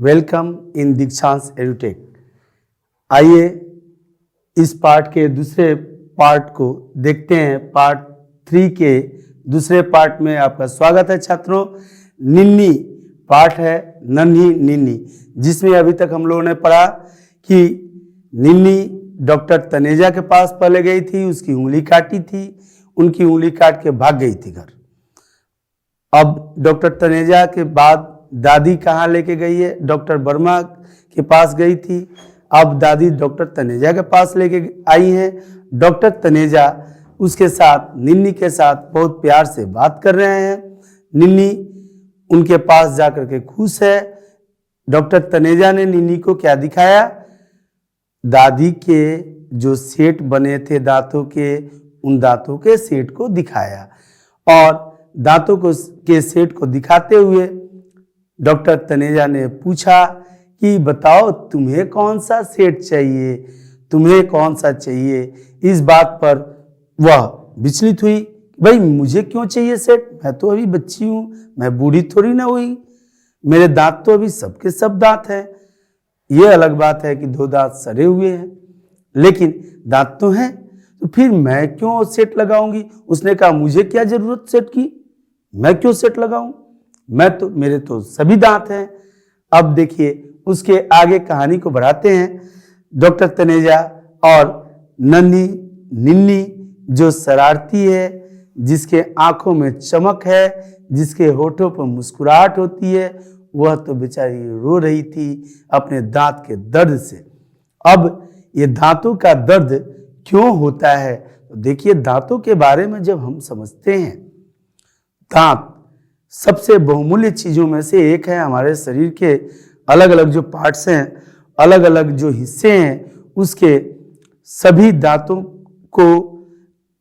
Welcome in Dikshansh edutech. आइए इस part के दूसरे पार्ट को देखते हैं। पार्ट 3 के दूसरे पार्ट में आपका स्वागत है छात्रों। निन्नी पार्ट है, नन्ही निन्नी, जिसमें अभी तक हम लोगों ने पढ़ा कि निन्नी डॉक्टर तनेजा के पास पहले गई थी, उसकी उंगली काटी थी, उनकी उंगली काट के भाग गई थी घर। अब डॉक्टर तनेजा के बाद दादी कहाँ लेके गई है? डॉक्टर वर्मा के पास गई थी। अब दादी डॉक्टर तनेजा के पास लेके आई हैं। डॉक्टर तनेजा उसके साथ, निन्नी के साथ बहुत प्यार से बात कर रहे हैं। निन्नी उनके पास जाकर के खुश है। डॉक्टर तनेजा ने निन्नी को क्या दिखाया? दादी के जो सेट बने थे दांतों के, उन दांतों के सेट को दिखाया। और दांतों को के सेट को दिखाते हुए डॉक्टर तनेजा ने पूछा कि बताओ तुम्हें कौन सा सेट चाहिए, तुम्हें कौन सा चाहिए। इस बात पर वह विचलित हुई, भाई मुझे क्यों चाहिए सेट, मैं तो अभी बच्ची हूं, मैं बूढ़ी थोड़ी ना हुई, मेरे दांत तो अभी सबके सब दांत हैं। ये अलग बात है कि 2 दांत सड़े हुए हैं, लेकिन दांत तो हैं, तो फिर मैं क्यों सेट लगाऊंगी। उसने कहा मुझे क्या जरूरत सेट की, मैं क्यों सेट लगाऊं, मेरे तो सभी दांत हैं। अब देखिए उसके आगे कहानी को बढ़ाते हैं। डॉक्टर तनेजा और नन्ही निन्नी जो शरारती है, जिसके आंखों में चमक है, जिसके होठों पर मुस्कुराहट होती है, वह तो बेचारी रो रही थी अपने दांत के दर्द से। अब ये दांतों का दर्द क्यों होता है? तो देखिए, दांतों के बारे में जब हम समझते हैं, दांत सबसे बहुमूल्य चीजों में से एक है। हमारे शरीर के अलग अलग जो पार्ट्स हैं, अलग अलग जो हिस्से हैं, उसके सभी दांतों को,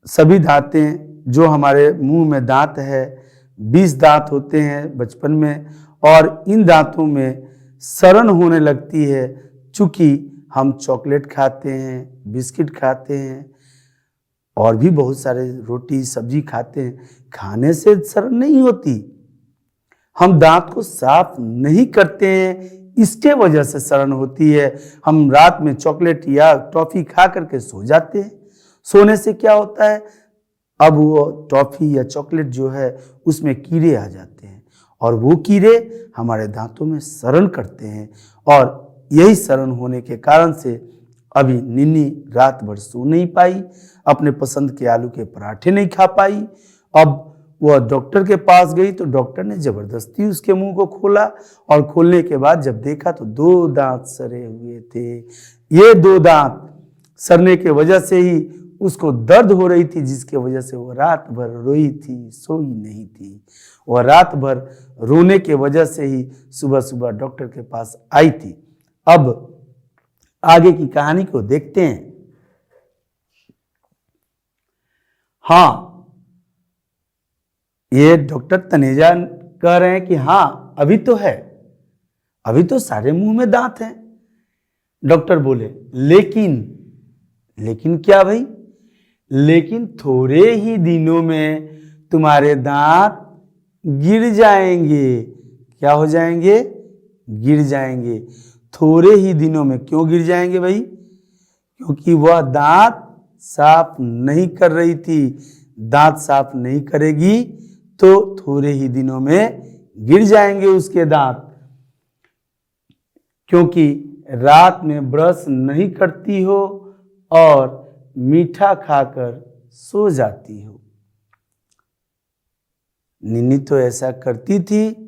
सभी दांतें, जो हमारे मुंह में दांत है, 20 दांत होते हैं बचपन में, और इन दांतों में सड़न होने लगती है। चूंकि हम चॉकलेट खाते हैं, बिस्किट खाते हैं, और भी बहुत सारे रोटी सब्जी खाते हैं, खाने से सड़न नहीं होती। हम दांत को साफ नहीं करते हैं, इसके वजह से सड़न होती है। हम रात में चॉकलेट या टॉफी खा करके सो जाते हैं। सोने से क्या होता है? अब वो टॉफी या चॉकलेट जो है उसमें कीड़े आ जाते हैं, और वो कीड़े हमारे दांतों में सड़न करते हैं। और यही सड़न होने के कारण से अभी निन्नी रात भर सो नहीं पाई, अपने पसंद के आलू के पराठे नहीं खा पाई। अब वह डॉक्टर के पास गई तो डॉक्टर ने जबरदस्ती उसके मुंह को खोला, और खोलने के बाद जब देखा तो 2 दांत सड़े हुए थे। ये 2 दांत सड़ने के वजह से ही उसको दर्द हो रही थी, जिसके वजह से वो रात भर रोई थी, सोई नहीं थी। वह रात भर रोने के वजह से ही सुबह सुबह डॉक्टर के पास आई थी। अब आगे की कहानी को देखते हैं। हाँ, ये डॉक्टर तनेजा कह रहे हैं कि हाँ अभी तो है, अभी तो सारे मुंह में दांत हैं। डॉक्टर बोले लेकिन क्या भाई? लेकिन थोड़े ही दिनों में तुम्हारे दांत गिर जाएंगे। क्या हो जाएंगे? गिर जाएंगे। थोड़े ही दिनों में क्यों गिर जाएंगे भाई? क्योंकि वह दांत साफ नहीं कर रही थी। दांत साफ नहीं करेगी तो थोड़े ही दिनों में गिर जाएंगे उसके दांत, क्योंकि रात में ब्रश नहीं करती हो और मीठा खाकर सो जाती हो। निन्नी तो ऐसा करती थी।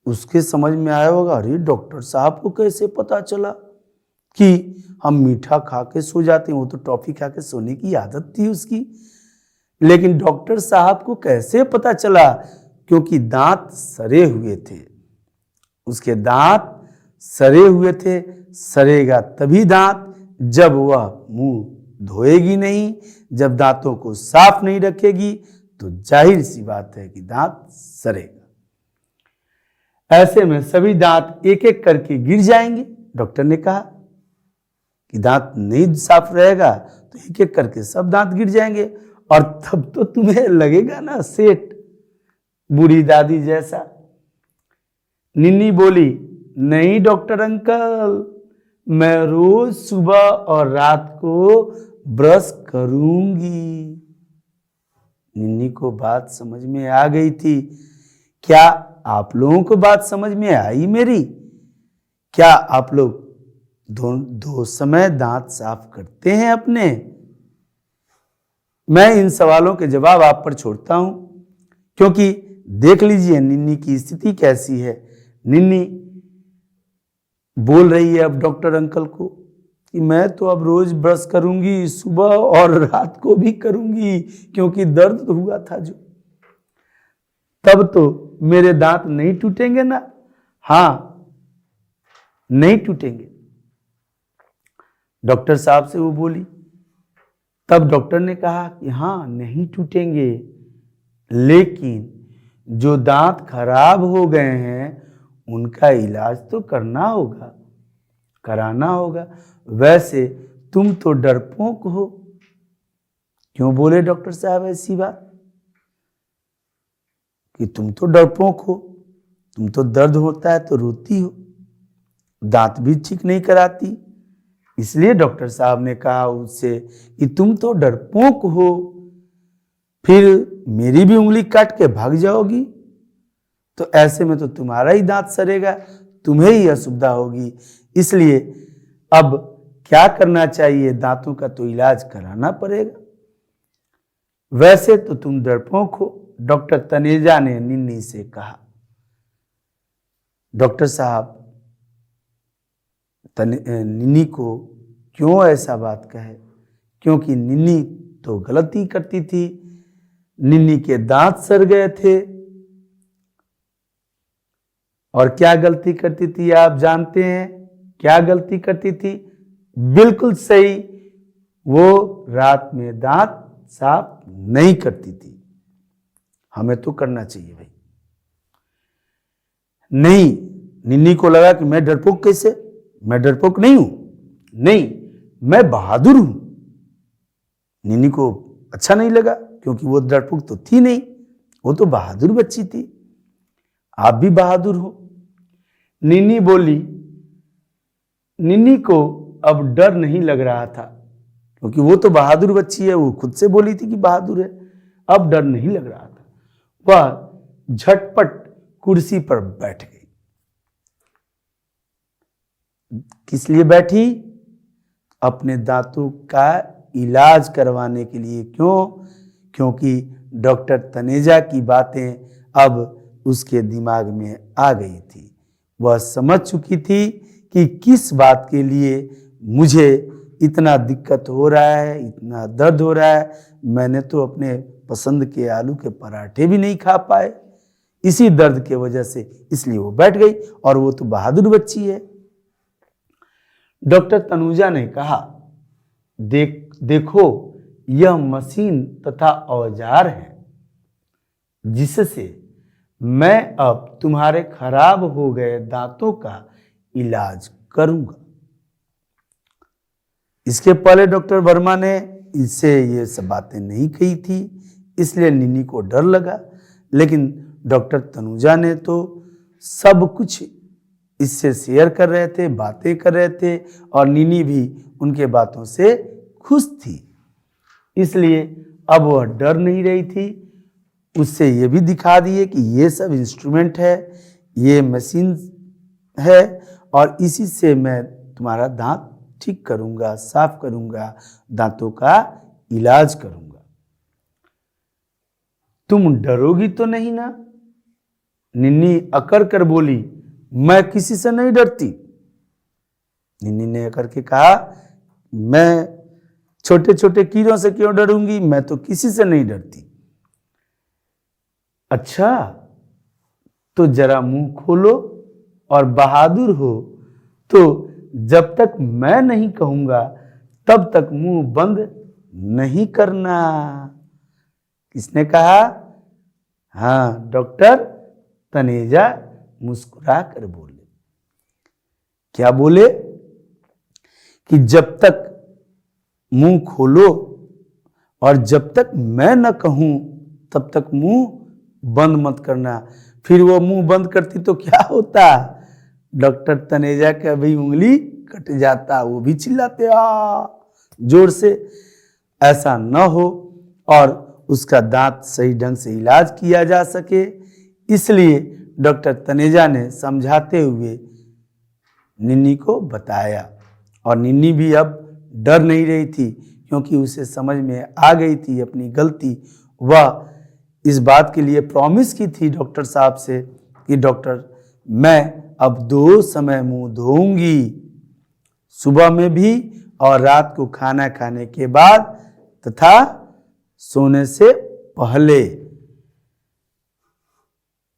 उसके समझ में आया होगा, अरे डॉक्टर साहब को कैसे पता चला कि हम मीठा खा के सो जाते हैं? वो तो टॉफी खा के सोने की आदत थी उसकी। लेकिन डॉक्टर साहब को कैसे पता चला? क्योंकि दांत सड़े हुए थे, उसके दांत सड़े हुए थे। सड़ेगा तभी दांत जब वह मुंह धोएगी नहीं, जब दांतों को साफ नहीं रखेगी, तो जाहिर सी बात है कि दांत सड़ेगा। ऐसे में सभी दांत एक एक करके गिर जाएंगे। डॉक्टर ने कहा कि दांत नहीं साफ रहेगा तो एक एक करके सब दांत गिर जाएंगे, और तब तो तुम्हें लगेगा ना सेठ, बूढ़ी दादी जैसा। निन्नी बोली नहीं डॉक्टर अंकल, मैं रोज सुबह और रात को ब्रश करूंगी। निन्नी को बात समझ में आ गई थी। क्या आप लोगों को बात समझ में आई मेरी? क्या आप लोग दो समय दांत साफ करते हैं अपने? मैं इन सवालों के जवाब आप पर छोड़ता हूं, क्योंकि देख लीजिए निन्नी की स्थिति कैसी है। निन्नी बोल रही है अब डॉक्टर अंकल को कि मैं तो अब रोज ब्रश करूंगी, सुबह और रात को भी करूंगी, क्योंकि दर्द हुआ था जो। तब तो मेरे दांत नहीं टूटेंगे ना? हाँ, नहीं टूटेंगे। डॉक्टर साहब से वो बोली। तब डॉक्टर ने कहा कि हाँ, नहीं टूटेंगे, लेकिन जो दांत खराब हो गए हैं उनका इलाज तो करना होगा, कराना होगा। वैसे तुम तो डरपोक हो। क्यों बोले डॉक्टर साहब ऐसी बात? कि तुम तो डरपोक हो, तुम तो दर्द होता है तो रोती हो, दांत भी ठीक नहीं कराती। इसलिए डॉक्टर साहब ने कहा उससे कि तुम तो डरपोक हो, फिर मेरी भी उंगली काट के भाग जाओगी तो ऐसे में तो तुम्हारा ही दांत सड़ेगा, तुम्हें ही असुविधा होगी। इसलिए अब क्या करना चाहिए? दांतों का तो इलाज कराना पड़ेगा। वैसे तो तुम डरपोक हो, डॉक्टर तनेजा ने निन्नी से कहा। डॉक्टर साहब निन्नी को क्यों ऐसा बात कहे? क्योंकि निन्नी तो गलती करती थी, निन्नी के दांत सड़ गए थे। और क्या गलती करती थी आप जानते हैं? क्या गलती करती थी? बिल्कुल सही, वो रात में दांत साफ नहीं करती थी। हमें तो करना चाहिए भाई। नहीं, निन्नी को लगा कि मैं डरपोक कैसे? मैं डरपोक नहीं हूं, नहीं, मैं बहादुर हूं। निन्नी को अच्छा नहीं लगा, क्योंकि वो डरपोक तो थी नहीं, वो तो बहादुर बच्ची थी। आप भी बहादुर हो। निन्नी बोली। निन्नी को अब डर नहीं लग रहा था, क्योंकि वो तो बहादुर बच्ची है, वो खुद से बोली थी कि बहादुर है। अब डर नहीं लग रहा था। वह झटपट कुर्सी पर बैठ गई। किस लिए बैठी? अपने दांतों का इलाज करवाने के लिए। क्यों? क्योंकि डॉक्टर तनेजा की बातें अब उसके दिमाग में आ गई थी। वह समझ चुकी थी कि किस बात के लिए मुझे इतना दिक्कत हो रहा है, इतना दर्द हो रहा है। मैंने तो अपने पसंद के आलू के पराठे भी नहीं खा पाए इसी दर्द के वजह से। इसलिए वो बैठ गई, और वो तो बहादुर बच्ची है। डॉक्टर तनुजा ने कहा, देखो यह मशीन तथा औजार है जिससे मैं अब तुम्हारे खराब हो गए दांतों का इलाज करूंगा। इसके पहले डॉक्टर वर्मा ने इससे ये सब बातें नहीं कही थी, इसलिए निन्नी को डर लगा। लेकिन डॉक्टर तनुजा ने तो सब कुछ इससे शेयर कर रहे थे, बातें कर रहे थे, और निन्नी भी उनके बातों से खुश थी। इसलिए अब वह डर नहीं रही थी। उससे ये भी दिखा दिए कि ये सब इंस्ट्रूमेंट है, ये मशीन है, और इसी से मैं तुम्हारा दांत ठीक करूंगा, साफ करूंगा, दांतों का इलाज करूंगा। तुम डरोगी तो नहीं ना? निन्नी अकड़ कर बोली, मैं किसी से नहीं डरती। निन्नी ने अकड़ के कहा, मैं छोटे छोटे कीड़ों से क्यों डरूंगी? मैं तो किसी से नहीं डरती। अच्छा, तो जरा मुंह खोलो और बहादुर हो तो जब तक मैं नहीं कहूंगा तब तक मुंह बंद नहीं करना। किसने कहा? हाँ, डॉक्टर तनेजा मुस्कुरा कर बोले। क्या बोले? कि जब तक मुंह खोलो और जब तक मैं न कहूं तब तक मुंह बंद मत करना। फिर वो मुंह बंद करती तो क्या होता? डॉक्टर तनेजा का भी उंगली कट जाता, वो भी चिल्लाते आ जोर से। ऐसा न हो और उसका दांत सही ढंग से इलाज किया जा सके, इसलिए डॉक्टर तनेजा ने समझाते हुए निन्नी को बताया। और निन्नी भी अब डर नहीं रही थी, क्योंकि उसे समझ में आ गई थी अपनी गलती। वह इस बात के लिए प्रॉमिस की थी डॉक्टर साहब से कि डॉक्टर, मैं अब 2 समय मुंह धोऊंगी, सुबह में भी और रात को खाना खाने के बाद तथा सोने से पहले।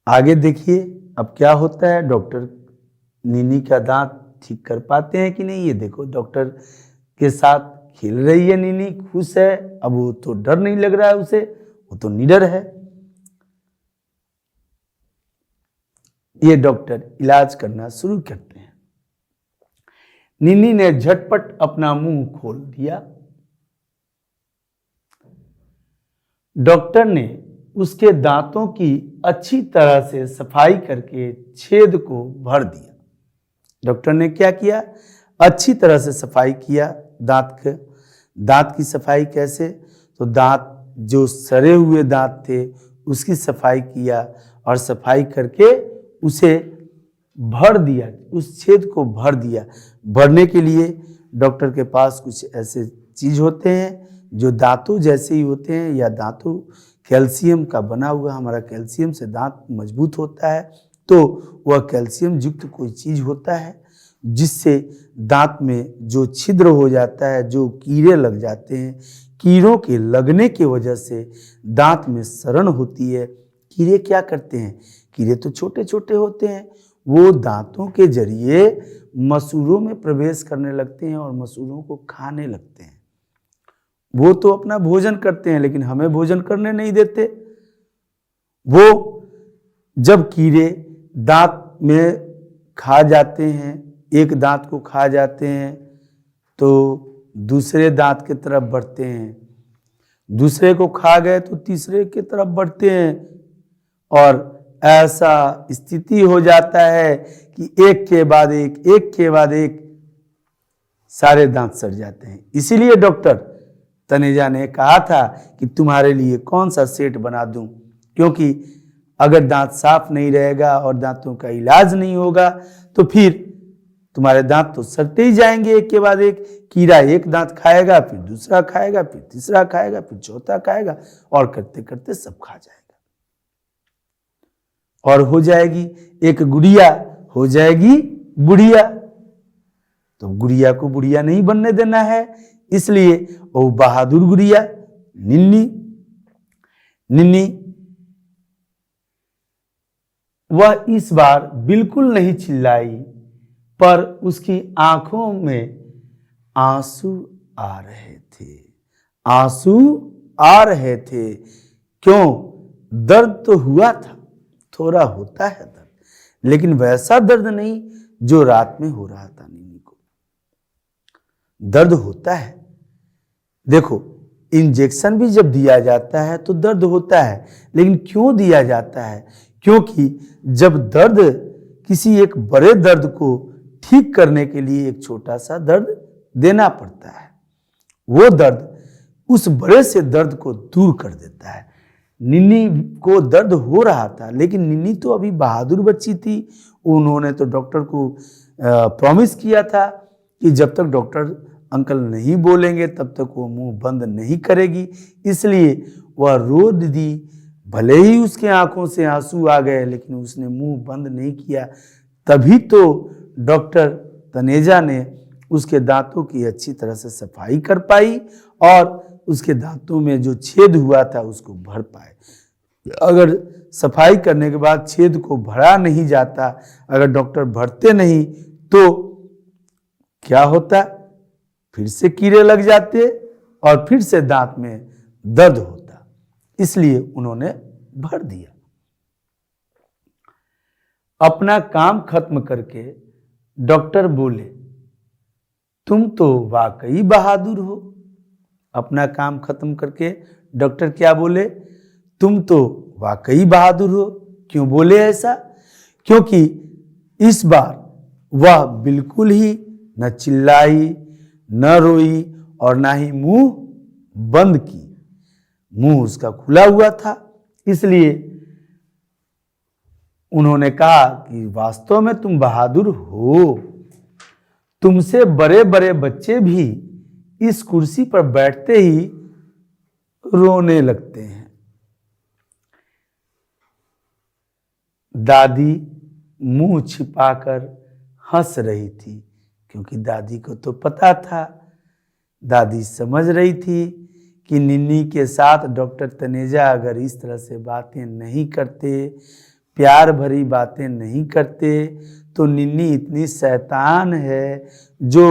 आगे देखिए अब क्या होता है। डॉक्टर निन्नी का दांत ठीक कर पाते हैं कि नहीं, ये देखो। डॉक्टर के साथ खेल रही है निन्नी, खुश है। अब वो तो डर नहीं लग रहा है उसे, वो तो निडर है। ये डॉक्टर इलाज करना शुरू करते हैं। निन्नी ने झटपट अपना मुंह खोल दिया। डॉक्टर ने उसके दांतों की अच्छी तरह से सफाई करके छेद को भर दिया। डॉक्टर ने क्या किया? अच्छी तरह से सफाई किया दांत की सफाई कैसे? तो दांत जो सड़े हुए दांत थे उसकी सफाई किया, और सफाई करके उसे भर दिया, उस छेद को भर दिया। भरने के लिए डॉक्टर के पास कुछ ऐसे चीज होते हैं जो दांतों जैसे ही होते हैं, या दांतों कैल्शियम का बना हुआ, हमारा कैल्शियम से दांत मजबूत होता है, तो वह कैल्शियम युक्त कोई चीज होता है जिससे दांत में जो छिद्र हो जाता है, जो कीड़े लग जाते हैं, कीड़ों के लगने की वजह से दांत में सड़न होती है। कीड़े क्या करते हैं? कीड़े तो छोटे छोटे होते हैं, वो दांतों के जरिए मसूड़ों में प्रवेश करने लगते हैं और मसूड़ों को खाने लगते हैं। वो तो अपना भोजन करते हैं, लेकिन हमें भोजन करने नहीं देते। वो जब कीड़े दांत में खा जाते हैं, एक दांत को खा जाते हैं, तो दूसरे दांत की तरफ बढ़ते हैं, दूसरे को खा गए तो तीसरे की तरफ बढ़ते हैं, और ऐसा स्थिति हो जाता है कि एक के बाद एक सारे दांत सड़ जाते हैं। इसीलिए डॉक्टर तनेजा ने कहा था कि तुम्हारे लिए कौन सा सेट बना दूं, क्योंकि अगर दांत साफ नहीं रहेगा और दांतों का इलाज नहीं होगा तो फिर तुम्हारे दांत तो सड़ते ही जाएंगे एक के बाद एक। कीड़ा एक दांत खाएगा, फिर दूसरा खाएगा, फिर तीसरा खाएगा, फिर चौथा खाएगा, और करते करते सब खा जाएगा, और हो जाएगी एक गुड़िया, हो जाएगी बुढ़िया। तो गुड़िया को बुढ़िया नहीं बनने देना है, इसलिए वो बहादुर गुड़िया निन्नी वह इस बार बिल्कुल नहीं चिल्लाई, पर उसकी आंखों में आंसू आ रहे थे। क्यों? दर्द तो हुआ था, थोड़ा होता है दर्द, लेकिन वैसा दर्द नहीं जो रात में हो रहा था। निन्नी को दर्द होता है। देखो, इंजेक्शन भी जब दिया जाता है तो दर्द होता है, लेकिन क्यों दिया जाता है? क्योंकि जब दर्द, किसी एक बड़े दर्द को ठीक करने के लिए एक छोटा सा दर्द देना पड़ता है, वो दर्द उस बड़े से दर्द को दूर कर देता है। निन्नी को दर्द हो रहा था, लेकिन निन्नी तो अभी बहादुर बच्ची थी। उन्होंने तो डॉक्टर को प्रॉमिस किया था कि जब तक डॉक्टर अंकल नहीं बोलेंगे तब तक वो मुंह बंद नहीं करेगी, इसलिए वह रो दी। भले ही उसके आंखों से आंसू आ गए, लेकिन उसने मुंह बंद नहीं किया। तभी तो डॉक्टर तनेजा ने उसके दांतों की अच्छी तरह से सफाई कर पाई और उसके दांतों में जो छेद हुआ था उसको भर पाए। अगर सफाई करने के बाद छेद को भरा नहीं जाता, अगर डॉक्टर भरते नहीं, तो क्या होता? फिर से कीड़े लग जाते और फिर से दांत में दर्द होता। इसलिए उन्होंने भर दिया। अपना काम खत्म करके डॉक्टर बोले, तुम तो वाकई बहादुर हो। अपना काम खत्म करके डॉक्टर क्या बोले? तुम तो वाकई बहादुर हो। क्यों बोले ऐसा? क्योंकि इस बार वह बिल्कुल ही न चिल्लाई, न रोई और ना ही मुंह बंद की। मुंह उसका खुला हुआ था, इसलिए उन्होंने कहा कि वास्तव में तुम बहादुर हो। तुमसे बड़े बड़े बच्चे भी इस कुर्सी पर बैठते ही रोने लगते हैं। दादी मुंह छिपाकर हंस रही थी, क्योंकि दादी को तो पता था, दादी समझ रही थी कि निन्नी के साथ डॉक्टर तनेजा अगर इस तरह से बातें नहीं करते, प्यार भरी बातें नहीं करते, तो निन्नी इतनी शैतान है जो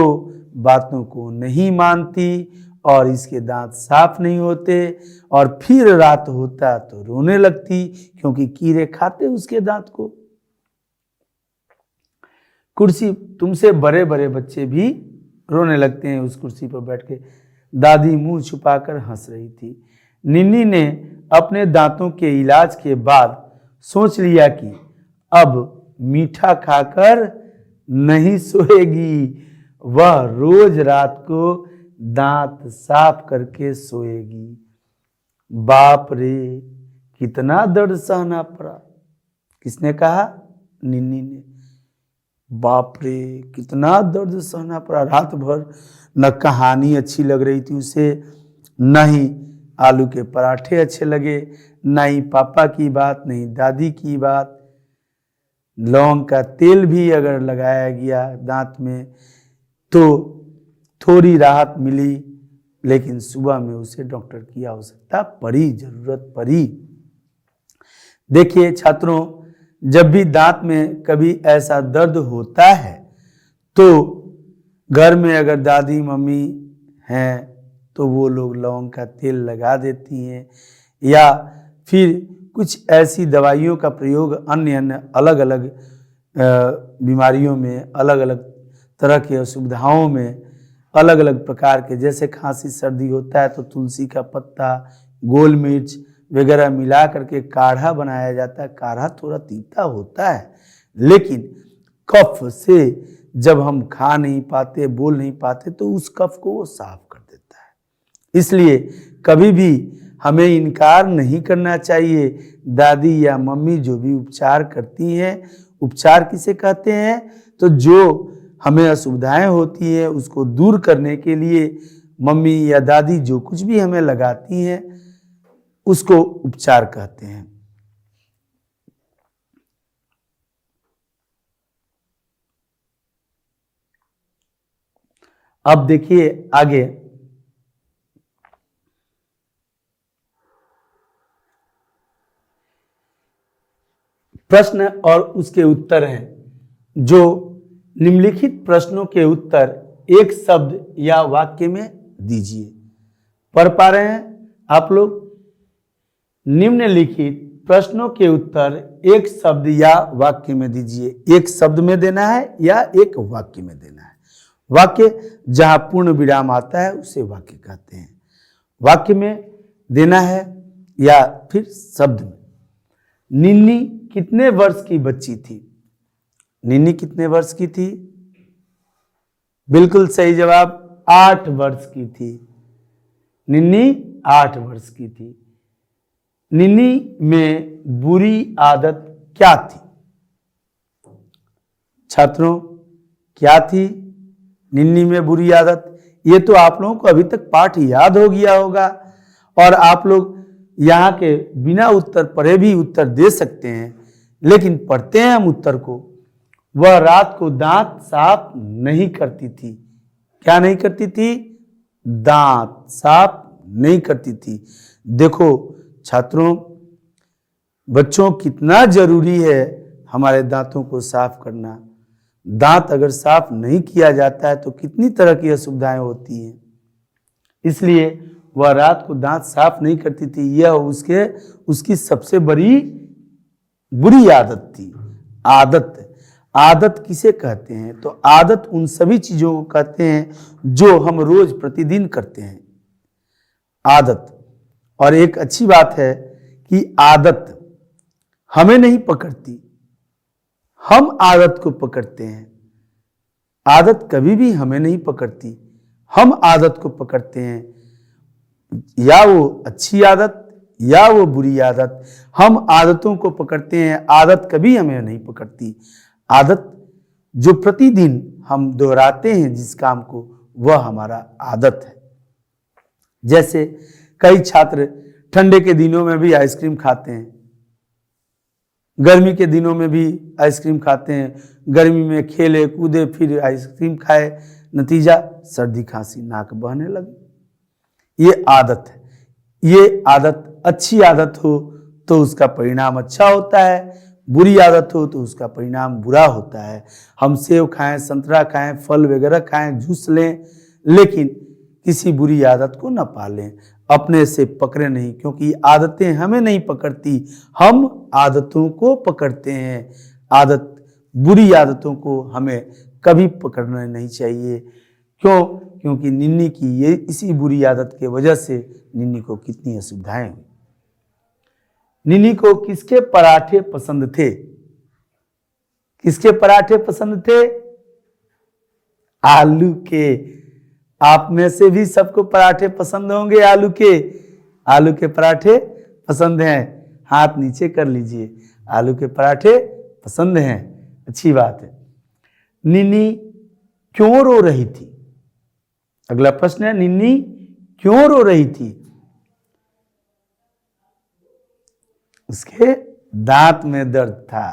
बातों को नहीं मानती और इसके दांत साफ नहीं होते, और फिर रात होता तो रोने लगती, क्योंकि कीड़े खाते उसके दांत को। कुर्सी, तुमसे बड़े बड़े बच्चे भी रोने लगते हैं उस कुर्सी पर बैठ के। दादी मुंह छुपाकर हंस रही थी। निन्नी ने अपने दांतों के इलाज के बाद सोच लिया कि अब मीठा खाकर नहीं सोएगी, वह रोज रात को दांत साफ करके सोएगी। बाप रे, कितना दर्द सहना पड़ा। किसने कहा? निन्नी ने। बाप रे, कितना दर्द सहना पड़ा। रात भर न कहानी अच्छी लग रही थी उसे, न ही आलू के पराठे अच्छे लगे, न ही पापा की बात, नहीं दादी की बात। लौंग का तेल भी अगर लगाया गया दांत में तो थोड़ी राहत मिली, लेकिन सुबह में उसे डॉक्टर की आवश्यकता पड़ी, जरूरत पड़ी। देखिए छात्रों, जब भी दांत में कभी ऐसा दर्द होता है तो घर में अगर दादी मम्मी हैं तो वो लोग लौंग का तेल लगा देती हैं, या फिर कुछ ऐसी दवाइयों का प्रयोग अन्य अलग अलग बीमारियों में, अलग अलग तरह की असुविधाओं में, अलग अलग प्रकार के, जैसे खांसी सर्दी होता है तो तुलसी का पत्ता, गोल मिर्च वगैरह मिला करके काढ़ा बनाया जाता है। काढ़ा थोड़ा तीता होता है, लेकिन कफ से जब हम खा नहीं पाते, बोल नहीं पाते, तो उस कफ को वो साफ कर देता है। इसलिए कभी भी हमें इनकार नहीं करना चाहिए। दादी या मम्मी जो भी उपचार करती हैं, उपचार किसे कहते हैं? तो जो हमें असुविधाएं होती हैं उसको दूर करने के लिए मम्मी या दादी जो कुछ भी हमें लगाती हैं उसको उपचार कहते हैं। अब देखिए आगे, प्रश्न और उसके उत्तर हैं। जो निम्नलिखित प्रश्नों के उत्तर एक शब्द या वाक्य में दीजिए। पढ़ पा रहे हैं आप लोग? निम्नलिखित प्रश्नों के उत्तर एक शब्द या वाक्य में दीजिए। एक शब्द में देना है या एक वाक्य में देना है। वाक्य जहां पूर्ण विराम आता है उसे वाक्य कहते हैं। वाक्य में देना है या फिर शब्द में। निन्नी कितने वर्ष की बच्ची थी? निन्नी कितने वर्ष की थी? बिल्कुल सही जवाब, 8 वर्ष की थी। निन्नी 8 वर्ष की थी। निन्नी में बुरी आदत क्या थी? छात्रों, क्या थी निन्नी में बुरी आदत? ये तो आप लोगों को अभी तक पाठ याद हो गया होगा और आप लोग यहाँ के बिना उत्तर पढ़े भी उत्तर दे सकते हैं, लेकिन पढ़ते हैं हम उत्तर को। वह रात को दांत साफ नहीं करती थी। क्या नहीं करती थी? दांत साफ नहीं करती थी। देखो छात्रों, बच्चों, कितना जरूरी है हमारे दांतों को साफ करना। दांत अगर साफ नहीं किया जाता है तो कितनी तरह की असुविधाएं होती हैं। इसलिए वह रात को दांत साफ नहीं करती थी। यह उसकी सबसे बड़ी बुरी आदत थी। आदत किसे कहते हैं? तो आदत उन सभी चीजों को कहते हैं जो हम रोज प्रतिदिन करते हैं। आदत। और एक अच्छी बात है कि आदत हमें नहीं पकड़ती, हम आदत को पकड़ते हैं। आदत कभी भी हमें नहीं पकड़ती, हम आदत को पकड़ते हैं, या वो अच्छी आदत या वो बुरी आदत। हम आदतों को पकड़ते हैं, आदत कभी हमें नहीं पकड़ती। आदत जो प्रतिदिन हम दोहराते हैं जिस काम को, वह हमारा आदत है। जैसे कई छात्र ठंडे के दिनों में भी आइसक्रीम खाते हैं, गर्मी के दिनों में भी आइसक्रीम खाते हैं, गर्मी में खेले कूदे फिर आइसक्रीम खाए, नतीजा सर्दी खांसी, नाक बहने लगे। ये आदत है। ये आदत अच्छी आदत हो तो उसका परिणाम अच्छा होता है, बुरी आदत हो तो उसका परिणाम बुरा होता है। हम सेब खाएं, संतरा खाएं, फल वगैरह खाएं, जूस लें, लेकिन किसी बुरी आदत को न पालें, अपने से पकड़े नहीं, क्योंकि आदतें हमें नहीं पकड़ती, हम आदतों को पकड़ते हैं। आदत, बुरी आदतों को हमें कभी पकड़ना नहीं चाहिए। क्यों? क्योंकि निन्नी की ये इसी बुरी आदत के वजह से निन्नी को कितनी असुविधाएं हुई। निन्नी को किसके पराठे पसंद थे? किसके पराठे पसंद थे? आलू के। आप में से भी सबको पराठे पसंद होंगे आलू के। आलू के पराठे पसंद हैं? हाथ नीचे कर लीजिए। आलू के पराठे पसंद हैं, अच्छी बात है। निन्नी क्यों रो रही थी? अगला प्रश्न है, निन्नी क्यों रो रही थी? उसके दांत में दर्द था।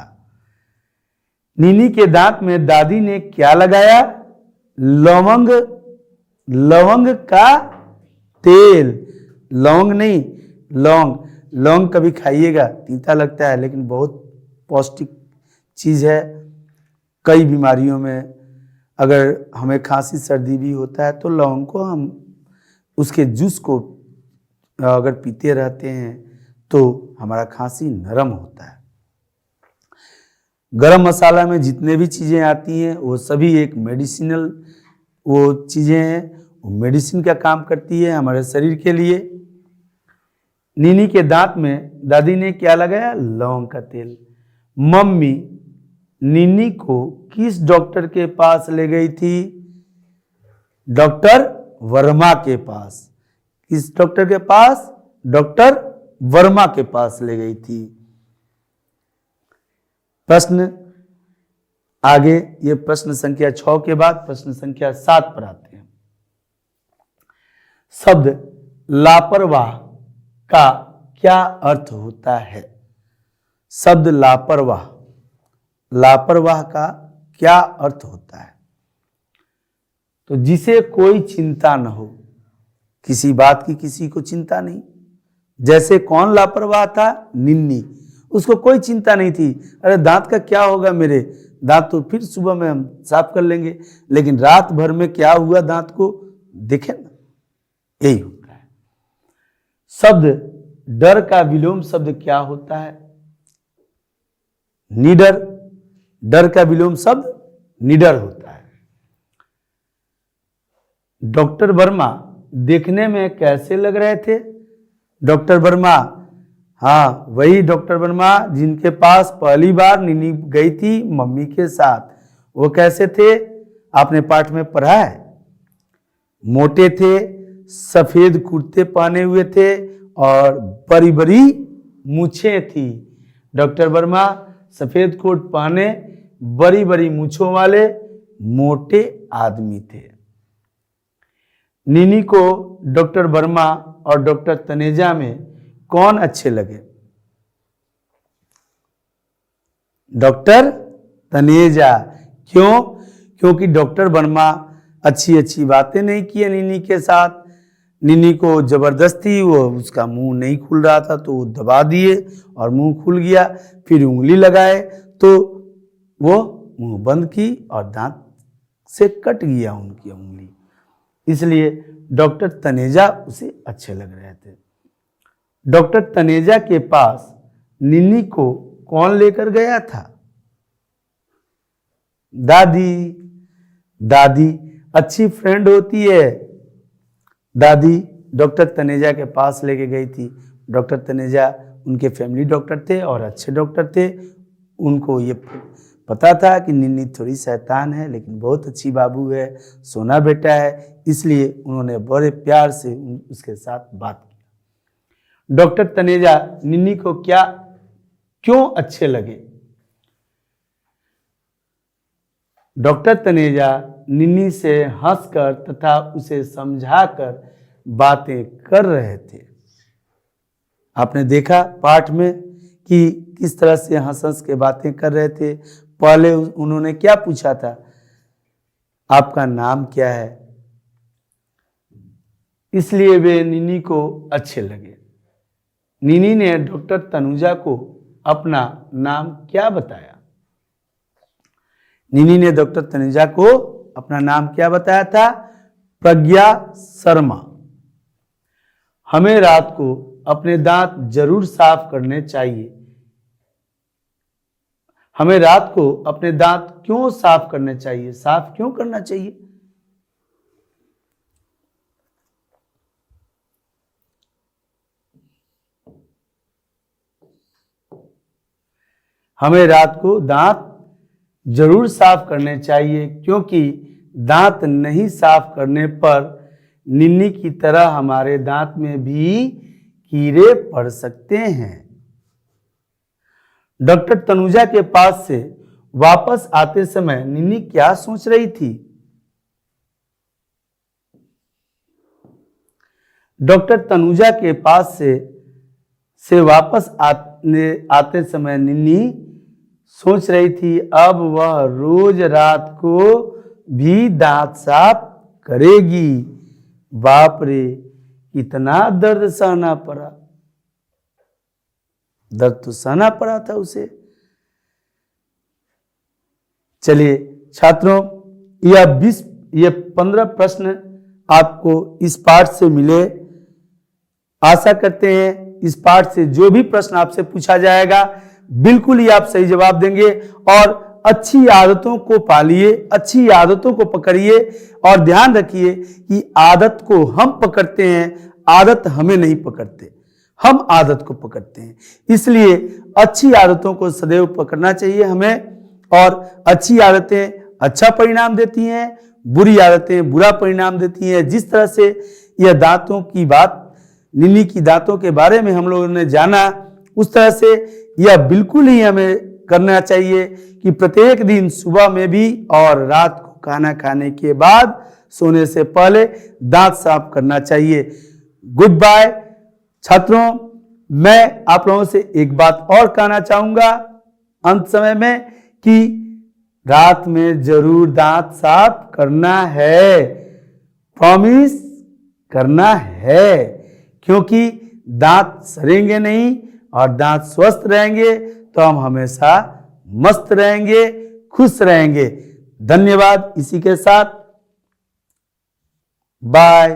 निन्नी के दांत में दादी ने क्या लगाया? लवंग, लवंग का तेल। लौंग नहीं, लौंग। लौंग कभी खाइएगा, तीता लगता है लेकिन बहुत पौष्टिक चीज है। कई बीमारियों में अगर हमें खांसी सर्दी भी होता है तो लौंग को हम उसके जूस को अगर पीते रहते हैं तो हमारा खांसी नरम होता है। गरम मसाला में जितने भी चीज़ें आती हैं वो सभी एक मेडिसिनल वो चीज़ें हैं, वो मेडिसिन का काम करती है हमारे शरीर के लिए। निन्नी के दांत में दादी ने क्या लगाया? लौंग का तेल। मम्मी निन्नी को किस डॉक्टर के पास ले गई थी? डॉक्टर वर्मा के पास। किस डॉक्टर के पास? डॉक्टर वर्मा के पास ले गई थी। प्रश्न आगे, ये प्रश्न संख्या 6 के बाद प्रश्न संख्या 7 पर आते हैं। शब्द लापरवाह का क्या अर्थ होता है? शब्द लापरवाह, लापरवाह का क्या अर्थ होता है? तो जिसे कोई चिंता न हो, किसी बात की किसी को चिंता नहीं। जैसे कौन लापरवाह था? निन्नी। उसको कोई चिंता नहीं थी, अरे दांत का क्या होगा मेरे, दांत तो फिर सुबह में हम साफ कर लेंगे, लेकिन रात भर में क्या हुआ दांत को देखे ना, यही होता है। शब्द डर का विलोम शब्द क्या होता है? निडर। डर का विलोम शब्द निडर होता है। डॉक्टर वर्मा देखने में कैसे लग रहे थे? डॉक्टर वर्मा, हाँ वही डॉक्टर वर्मा जिनके पास पहली बार निन्नी गई थी मम्मी के साथ। वो कैसे थे? आपने पाठ में पढ़ा है। मोटे थे, सफेद कुर्ते पहने हुए थे और बड़ी बड़ी मूछें थी। डॉक्टर वर्मा सफेद कोट पहने, बड़ी बड़ी मूछों वाले मोटे आदमी थे। निन्नी को डॉक्टर वर्मा और डॉक्टर तनेजा में कौन अच्छे लगे? डॉक्टर तनेजा। क्यों? क्योंकि डॉक्टर वर्मा अच्छी अच्छी बातें नहीं किए निन्नी के साथ। निन्नी को जबरदस्ती, वो उसका मुंह नहीं खुल रहा था तो वो दबा दिए और मुंह खुल गया, फिर उंगली लगाए तो वो मुंह बंद की और दांत से कट गया उनकी उंगली। इसलिए डॉक्टर तनेजा उसे अच्छे लग रहे थे। डॉक्टर तनेजा के पास निन्नी को कौन लेकर गया था? दादी। दादी अच्छी फ्रेंड होती है। दादी डॉक्टर तनेजा के पास लेके गई थी। डॉक्टर तनेजा उनके फैमिली डॉक्टर थे और अच्छे डॉक्टर थे। उनको ये पता था कि निन्नी थोड़ी शैतान है, लेकिन बहुत अच्छी बाबू है, सोना बेटा है, इसलिए उन्होंने बड़े प्यार से उसके साथ बात की। डॉक्टर तनेजा निन्नी को क्यों अच्छे लगे? डॉक्टर तनेजा निन्नी से हंसकर तथा उसे समझाकर बातें कर रहे थे। आपने देखा पाठ में कि किस तरह से हंस हंस के बातें कर रहे थे। पहले उन्होंने क्या पूछा था? आपका नाम क्या है? इसलिए वे निन्नी को अच्छे लगे। निन्नी ने डॉक्टर तनुजा को अपना नाम क्या बताया? निन्नी ने डॉक्टर तनुजा को अपना नाम क्या बताया था? प्रज्ञा शर्मा। हमें रात को अपने दांत जरूर साफ करने चाहिए। हमें रात को अपने दांत क्यों साफ करने चाहिए? साफ क्यों करना चाहिए? हमें रात को दांत जरूर साफ करने चाहिए, क्योंकि दांत नहीं साफ करने पर निन्नी की तरह हमारे दांत में भी कीड़े पड़ सकते हैं। डॉक्टर तनुजा के पास से वापस आते समय निन्नी क्या सोच रही थी? डॉक्टर तनुजा के पास से वापस आते समय निन्नी सोच रही थी, अब वह रोज रात को भी दांत साफ करेगी। बाप रे, कितना दर्द सहना पड़ा। दर्द तो सहना पड़ा था उसे। चलिए छात्रों, ये 15 प्रश्न आपको इस पाठ से मिले। आशा करते हैं इस पाठ से जो भी प्रश्न आपसे पूछा जाएगा बिल्कुल ही आप सही जवाब देंगे और अच्छी आदतों को पालिए, अच्छी आदतों को पकड़िए और ध्यान रखिए कि आदत को हम पकड़ते हैं, आदत हमें नहीं पकड़ते, हम आदत को पकड़ते हैं। इसलिए अच्छी आदतों को सदैव पकड़ना चाहिए हमें, और अच्छी आदतें अच्छा परिणाम देती हैं, बुरी आदतें बुरा परिणाम देती हैं। जिस तरह से यह दांतों की बात, निन्नी की दांतों के बारे में हम लोगों ने जाना, उस तरह से यह बिल्कुल ही हमें करना चाहिए कि प्रत्येक दिन सुबह में भी और रात को खाना खाने के बाद सोने से पहले दांत साफ करना चाहिए। गुड बाय छात्रों। मैं आप लोगों से एक बात और कहना चाहूंगा अंत समय में कि रात में जरूर दांत साफ करना है, प्रॉमिस करना है, क्योंकि दांत सड़ेंगे नहीं और दांत स्वस्थ रहेंगे तो हम हमेशा मस्त रहेंगे, खुश रहेंगे। धन्यवाद। इसी के साथ बाय।